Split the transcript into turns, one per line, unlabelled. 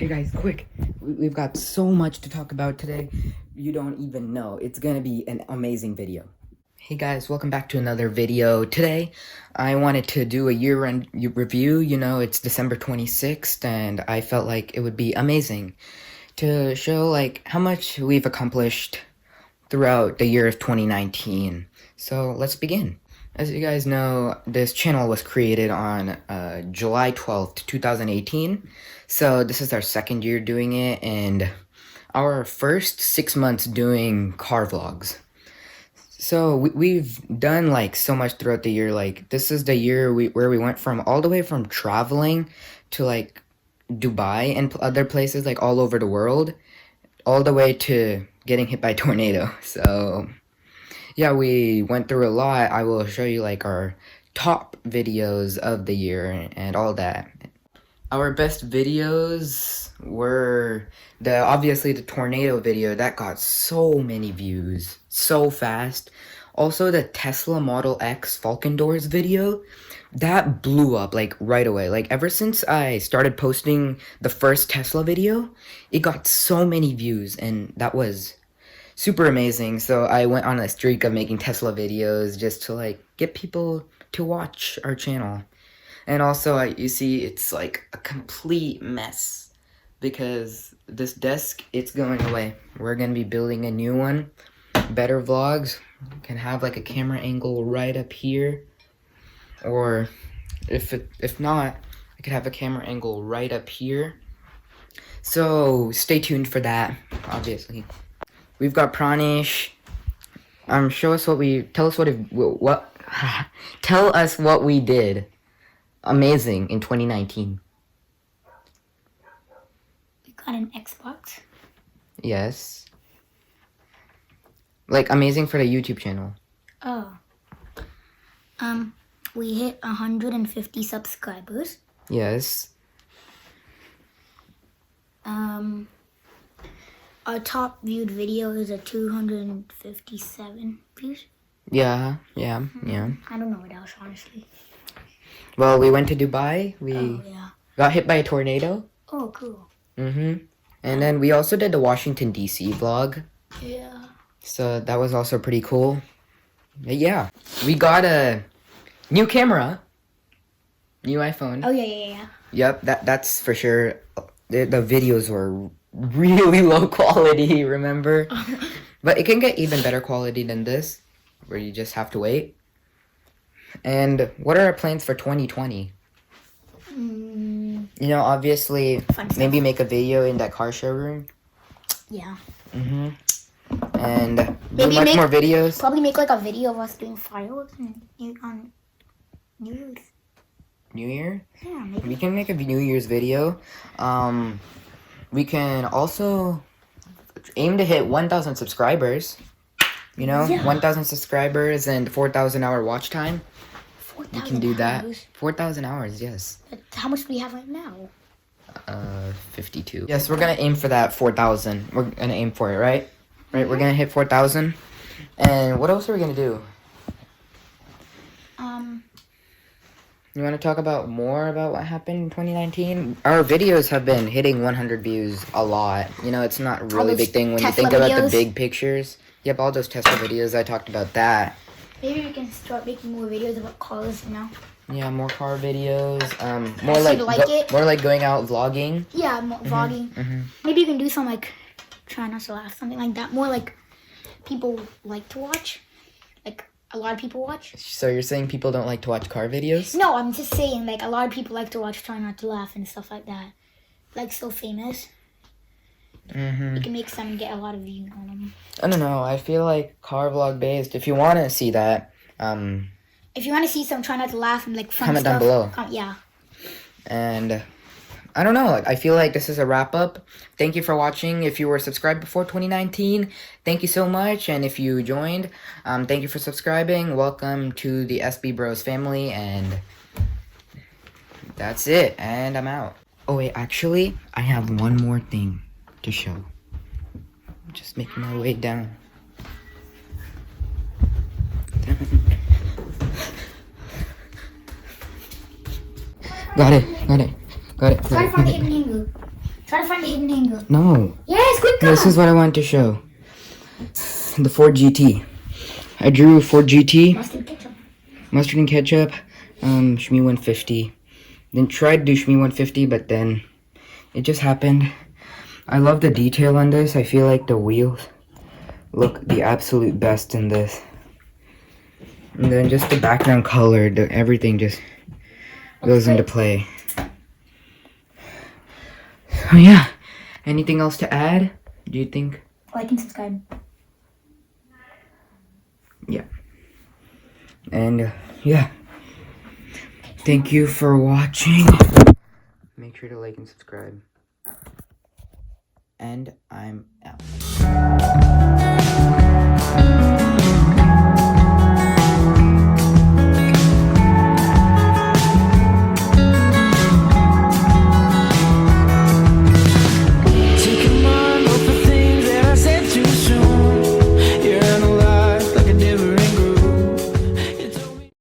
Okay guys, quick. We've got so much to talk about today. You don't even know. It's gonna be an amazing video. Hey guys, welcome back to another video. Today, I wanted to do a year-end review. You know, it's December 26th, and I felt like it would be amazing to show, like, how much we've accomplished throughout the year of 2019. So, let's begin. As you guys know, this channel was created on July 12th, 2018. So this is our second year doing it, and our first 6 months doing car vlogs. So we've done like so much throughout the year. Like this is the year where we went from all the way from traveling to like Dubai and other places like all over the world, all the way to getting hit by a tornado. So yeah, we went through a lot. I will show you like our top videos of the year and all that. Our best videos were obviously the tornado video that got so many views so fast. Also the Tesla Model X Falcon Doors video that blew up like right away. Like ever since I started posting the first Tesla video, it got so many views, and that was super amazing. So I went on a streak of making Tesla videos just to like get people to watch our channel. And also, you see, it's like a complete mess because this desk, it's going away. We're going to be building a new one. Better vlogs. Can have like a camera angle right up here. Or if not, I could have a camera angle right up here. So stay tuned for that, obviously. We've got Pranish. Tell us what we did amazing in 2019.
We got an Xbox.
Yes. Like amazing for the YouTube channel.
Oh. We hit 150 subscribers.
Yes.
Our top viewed video is a 257 views.
Yeah.
I don't know what else, honestly.
Well, we went to Dubai. We got hit by a tornado.
Oh, cool.
And then we also did the Washington, D.C. vlog.
Yeah.
So that was also pretty cool. Yeah. We got a new camera. New iPhone.
Oh, yeah.
Yep, that's for sure. The videos were really low quality, remember? But it can get even better quality than this, where you just have to wait. And what are our plans for 2020? You know, obviously, maybe make a video in that car showroom.
Yeah.
And do much more videos.
Probably make like a video of us doing fireworks on New Year's.
New Year?
Yeah, maybe.
We can make a New Year's video. We can also aim to hit 1,000 subscribers. You know, 1,000 subscribers and 4,000 hour watch time.
4,000
We can do that.
hours.
4,000 hours, yes.
How much do we have right now?
52. Yes, we're gonna aim for that 4,000. We're gonna aim for it, right? Right, we're gonna hit 4,000. And what else are we gonna do? You want to talk more about what happened in 2019? Our videos have been hitting 100 views a lot. You know, it's not really a big thing when you think about the big pictures. Yep, all those Tesla videos, I talked about that.
Maybe we can start making more videos about cars now.
Yeah, more car videos. More like going out vlogging.
Yeah, more vlogging. Maybe you can do some like try not to laugh, something like that. More like people like to watch. Like a lot of people watch. So
you're saying people don't like to watch car videos?
No, I'm just saying like a lot of people like to watch Try Not to Laugh and stuff like that. Like so famous. You can make some get a lot of views on them.
I don't know. I feel like car vlog based. If you want to see that,
if you want to see some Try Not to Laugh and like fun
comment
stuff,
down below.
Yeah.
And I don't know. Like I feel like this is a wrap up. Thank you for watching. If you were subscribed before 2019, thank you so much. And if you joined, thank you for subscribing. Welcome to the SB Bros family. And that's it. And I'm out. Oh wait, actually, I have one more thing to show. I'm just making my way down. Got it.
Try to find the hidden angle. Try to find the hidden hanger.
No.
Yes, quick.
This is what I wanted to show. The Ford GT. I drew a Ford GT. Mustard and ketchup. Shmee 150. Then tried to do Shmee 150, but then it just happened. I love the detail on this. I feel like the wheels look the absolute best in this. And then just the background color, everything just goes into play. Oh yeah. Anything else to add? Do you think?
Like and subscribe.
Yeah. And yeah. Thank you for watching. Make sure to like and subscribe. And I'm out.